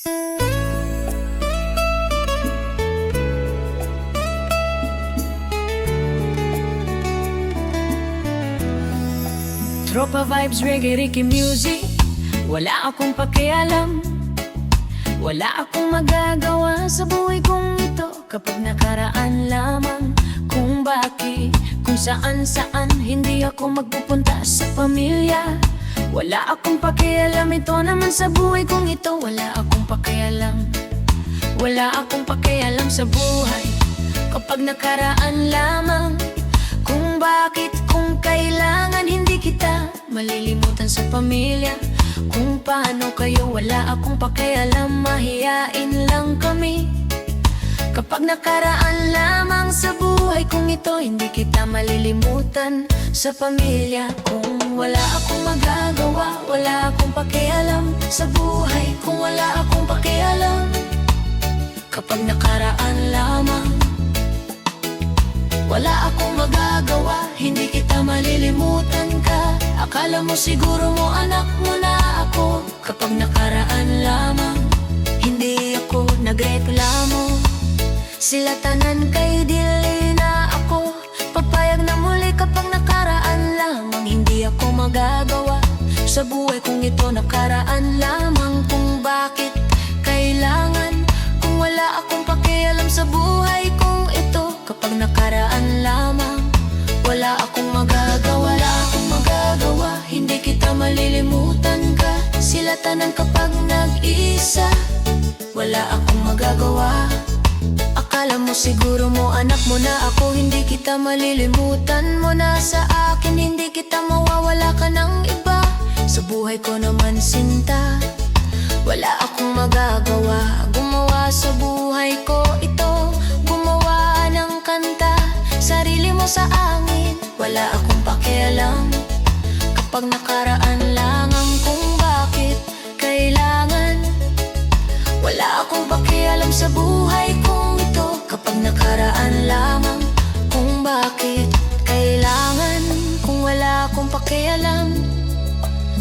Tropa vibes, reggae, Ricky music. Wala akong pakialam, wala akong magagawa sa buhay kong ito kapag nakaraan lamang. Kung bakit, kung saan hindi ako magpupunta sa pamilya. Wala akong pakialam, ito naman sa buhay kong ito. Wala akong pakialam, wala akong pakialam sa buhay kapag nakaraan lamang. Kung bakit, kung kailangan hindi kita malilimutan sa pamilya. Kung paano kayo, wala akong pakialam, mahiyain lang kami. Kapag nakaraan lamang sa buhay kong ito, hindi kita malilimutan sa pamilya. Kung wala akong magagawa, wala akong pakialam sa buhay. Kung wala akong pakialam, kapag nakaraan lamang, wala akong magagawa, hindi kita malilimutan ka. Akala mo siguro mo anak mo na ako. Kapag nakaraan lamang, hindi ako nagreklamo. Sila tanan kay dili na ako papayag na muli kapag nakaraan lamang. Hindi ako magagawa sa buhay kung ito nakaraan lamang. Kung bakit kailangan, kung wala akong pakialam sa buhay kong ito kapag nakaraan lamang, wala akong magagawa, wala akong magagawa, hindi kita malilimutan ka. Sila tanan kapag nag-isa, wala akong magagawa. Akala mo siguro mo anak mo na ako, hindi kita malilimutan mo na sa akin. Hindi kita mawawala ka ng iba sa buhay ko naman sinta. Wala akong magagawa, gumawa sa buhay ko ito, gumawa ng kanta, sarili mo sa amin. Wala akong pakialam kapag nakaraan lamang. Kung bakit kailangan, wala akong pakialam sa buhay kong ito kapag nakaraan lamang. Kung bakit kailangan, kung wala akong pakialam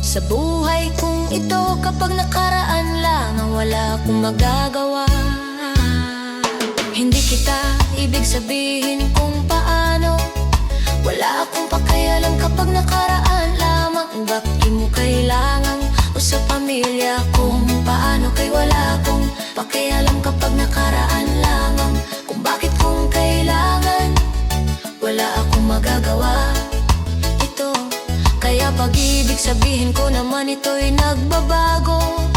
sa buhay kong ito kapag nakaraan lamang, wala akong magagawa. Hindi kita ibig sabihin kung paano, wala akong pakialam kapag nakaraan lamang. Bakit mo kailangan o sa pamilya kung paano, kay wala akong pakialam kapag nakaraan lamang. Kung bakit, kung kailangan, wala akong magagawa. Ito kaya pag-ibig sabihin ko naman, ito'y nagbabago.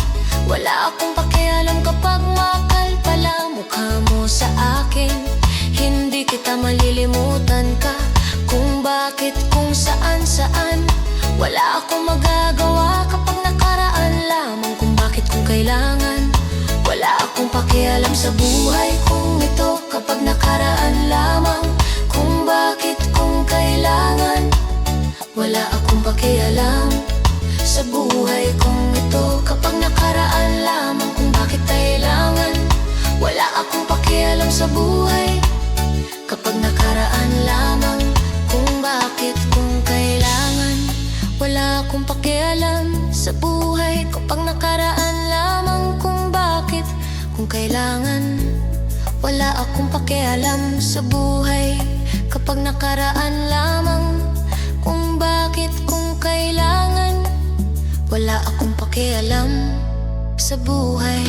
Wala akong pakialam kapag makal pala mukha mo sa akin. Hindi kita malilimutan ka. Kung bakit, kung saan, wala akong magagawa kapag nakaraan lamang. Kung bakit, kung kailangan, wala akong pakialam sa buhay kong ito kapag nakaraan lamang. Kung bakit, kung kailangan, wala akong pakialam sa buhay kong ito kapag nakaraan lamang. Kung bakit kailangan, wala akong pakialam sa buhay kapag nakaraan lamang. Kung bakit, kung kailangan, wala akong pakialam sa buhay kapag nakaraan lamang. Kung bakit, kung kailangan, wala akong pakialam sa buhay kapag nakaraan lamang. Kung bakit, kung kailangan, wala akong pakialam sa buhay.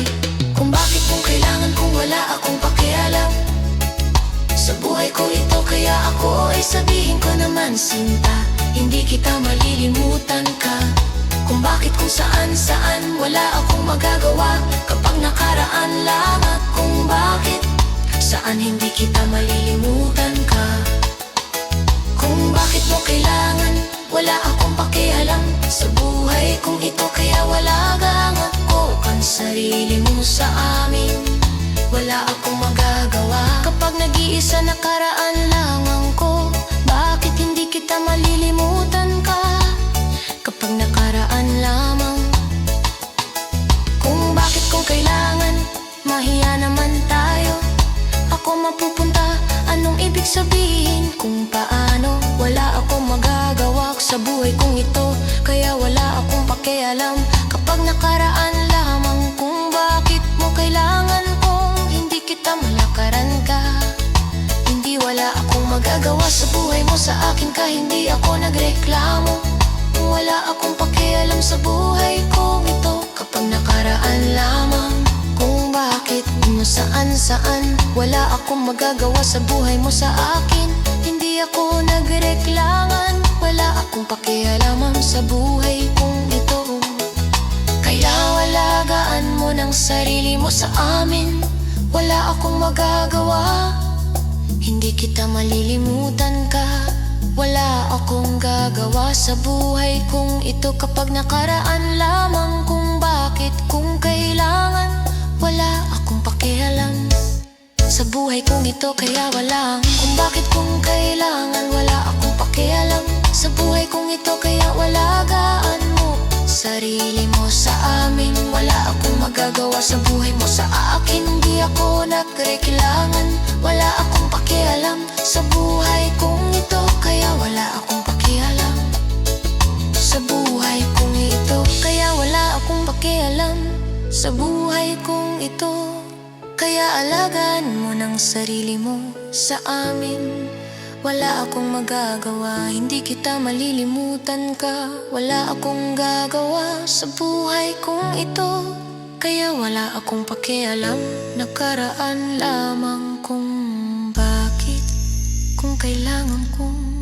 Kung bakit, kung kailangan, kung wala akong pakialam sa buhay ko ito, kaya ako ay sabihin ko naman sinta, hindi kita malilimutan ka. Kung bakit, kung saan, wala akong magagawa kapag nakaraan lamang. Kung bakit, saan hindi kita malilimutan ka. Kung bakit mo kailangan, wala akong pakialam sa buhay kong ito, kaya wala kang ako kang sarili mo sa amin. Wala akong magagawa kapag nag-iisa nakaraan lamang ko. Bakit hindi kita malilimutan ka kapag nakaraan lamang. Kung bakit, kung kailangan, mahiya naman tayo. Ako mapupunta, anong ibig sabihin? Kung paano, wala akong magagawa sa buhay kong ito, kaya wala akong pakialam kapag nakaraan lamang. Kung bakit, magagawa sa buhay mo, sa akin ka hindi ako nagreklamo. Wala akong pakialam sa buhay kong ito, kapag nakaraan lamang kung bakit mo saan-saan. Wala akong magagawa sa buhay mo, sa akin hindi ako nagreklangan. Wala akong pakialam sa buhay kong ito, kaya walagaan mo ng sarili mo sa amin. Wala akong magagawa, hindi kita malilimutan ka. Wala akong gagawa sa buhay kong ito, kapag nakaraan lamang kung bakit, kung kailangan. Wala akong pakialam sa buhay kong ito, kaya wala kung bakit, kung kailangan. Wala akong pakialam sa buhay kong ito, kaya walagaan mo sarili mo sa amin. Wala akong magagawa sa buhay mo, sa akin hindi ako nagreklangan. Wala akong pakialam sa buhay kong ito, kaya wala akong pakialam sa buhay kong ito, kaya wala akong pakialam sa buhay kong ito. Kaya alagaan mo ng sarili mo sa amin. Wala akong magagawa, hindi kita malilimutan ka. Wala akong gagawa sa buhay kong ito, kaya wala akong pakialam. Nakaraan lamang kung bakit, kung kailangan kong